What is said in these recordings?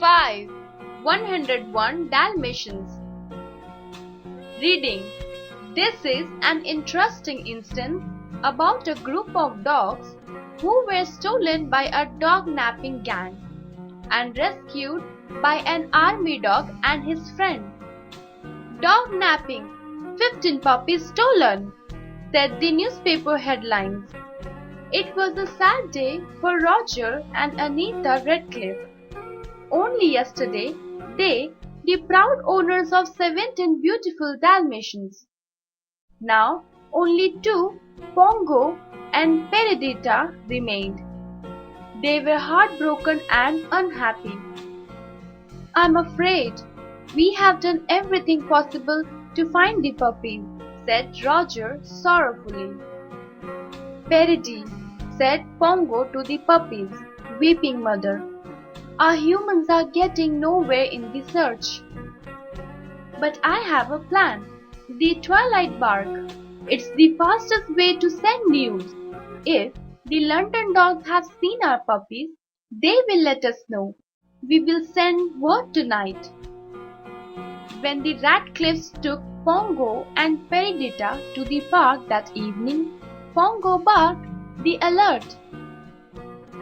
5. 101 Dalmatians. Reading. This is an interesting instance about a group of dogs who were stolen by a dog napping gang and rescued by an army dog and his friend. Dog napping, 15 puppies stolen, said the newspaper headlines. It was a sad day for Roger and Anita Redcliffe. Only yesterday, they, the proud owners of 17 beautiful Dalmatians. Now, only 2, Pongo and Perdita, remained. They were heartbroken and unhappy. "I'm afraid we have done everything possible to find the puppies," said Roger sorrowfully. "Perdita," said Pongo to the puppies, weeping mother, "our humans are getting nowhere in the search. But I have a plan. The twilight bark. It's the fastest way to send news. If the London dogs have seen our puppies, they will let us know. We will send word tonight." When the Radcliffes took Pongo and Perdita to the park that evening, Pongo barked the alert.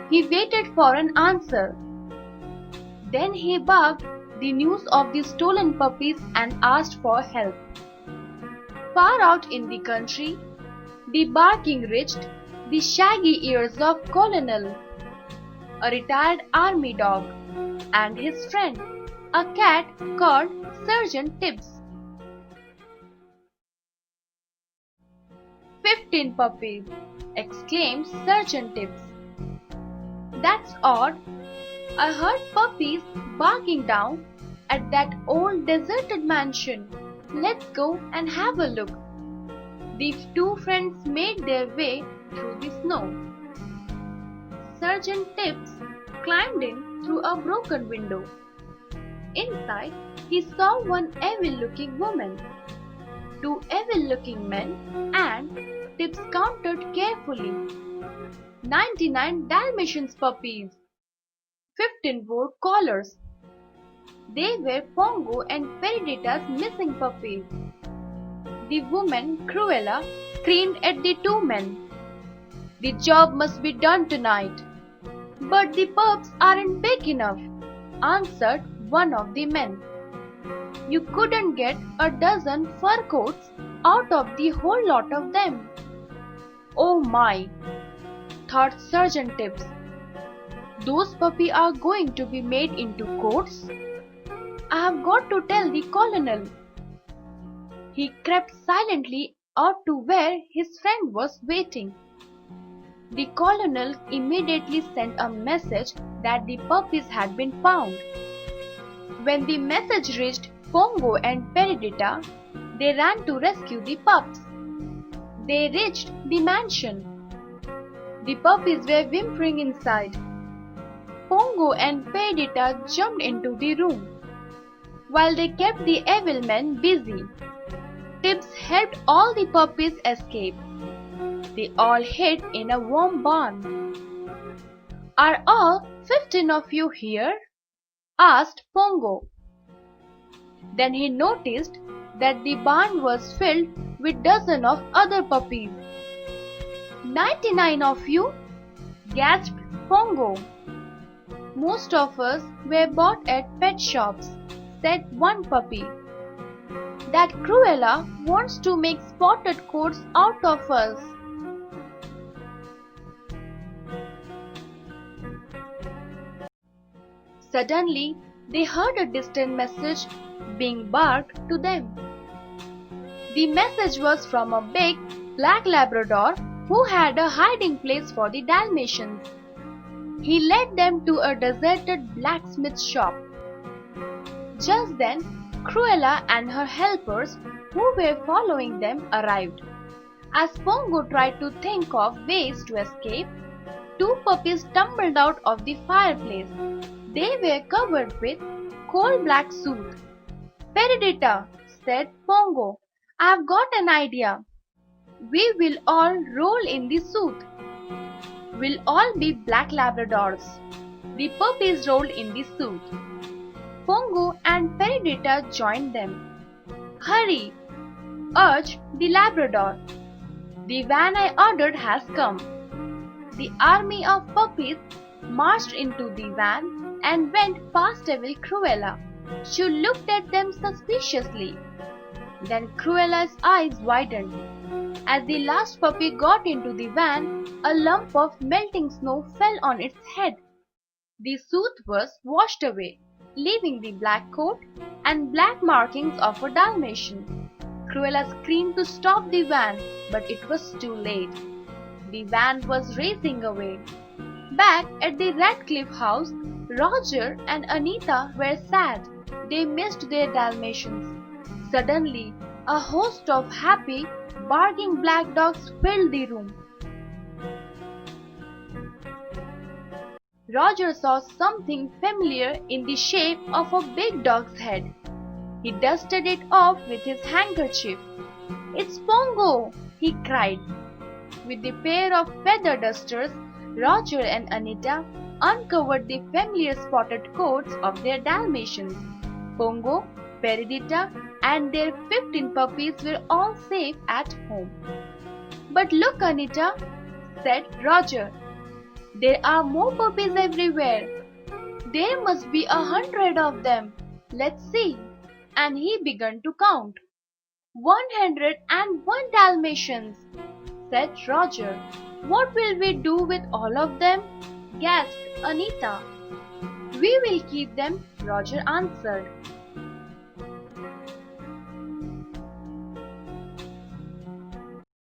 He waited for an answer. Then he barked the news of the stolen puppies and asked for help. Far out in the country, the barking reached the shaggy ears of Colonel, a retired army dog, and his friend, a cat called Sergeant Tibbs. 15 puppies, exclaimed Sergeant Tibbs. "That's odd. I heard puppies barking down at that old deserted mansion. Let's go and have a look." The 2 friends made their way through the snow. Sergeant Tibbs climbed in through a broken window. Inside, he saw one evil-looking woman, 2 evil-looking men, and Tibbs counted carefully. 99 Dalmatians puppies, 15 wore collars. They were Pongo and Perdita's missing puppies. The woman, Cruella, screamed at the 2 men. "The job must be done tonight." "But the pups aren't big enough," answered one of the men. "You couldn't get a dozen fur coats out of the whole lot of them." "Oh my," thought Sergeant Tibbs. "Those puppies are going to be made into coats. I have got to tell the colonel." He crept silently out to where his friend was waiting. The colonel immediately sent a message that the puppies had been found. When the message reached Pongo and Perdita, they ran to rescue the pups. They reached the mansion. The puppies were whimpering inside. Pongo and Perdita jumped into the room. While they kept the evil men busy, Tibbs helped all the puppies escape. They all hid in a warm barn. "Are all 15 of you here?" asked Pongo. Then he noticed that the barn was filled with dozens of other puppies. 99 of you?" gasped Pongo. "Most of us were bought at pet shops," said one puppy. "That Cruella wants to make spotted coats out of us." Suddenly, they heard a distant message being barked to them. The message was from a big black Labrador who had a hiding place for the Dalmatians. He led them to a deserted blacksmith shop. Just then, Cruella and her helpers, who were following them, arrived. As Pongo tried to think of ways to escape, 2 puppies tumbled out of the fireplace. They were covered with coal-black soot. "Perdita," said Pongo, "I've got an idea. We will all roll in the soot. We'll all be black Labradors." The puppies rolled in the soot. Pongo and Perdita joined them. "Hurry!" urged the Labrador. "The van I ordered has come." The army of puppies marched into the van and went past Evil Cruella. She looked at them suspiciously. Then Cruella's eyes widened. As the last puppy got into the van, a lump of melting snow fell on its head. The soot was washed away, leaving the black coat and black markings of a Dalmatian. Cruella screamed to stop the van, but it was too late. The van was racing away. Back at the Radcliffe house, Roger and Anita were sad. They missed their Dalmatians. Suddenly, a host of happy, barking black dogs filled the room. Roger saw something familiar in the shape of a big dog's head. He dusted it off with his handkerchief. "It's Pongo!" he cried. With the pair of feather dusters, Roger and Anita uncovered the familiar spotted coats of their Dalmatians. Pongo, Perdita, and their 15 puppies were all safe at home. "But look, Anita," said Roger. "There are more puppies everywhere. There must be 100 of them. Let's see." And he began to count. 101 Dalmatians, said Roger. "What will we do with all of them?" gasped Anita. "We will keep them," Roger answered.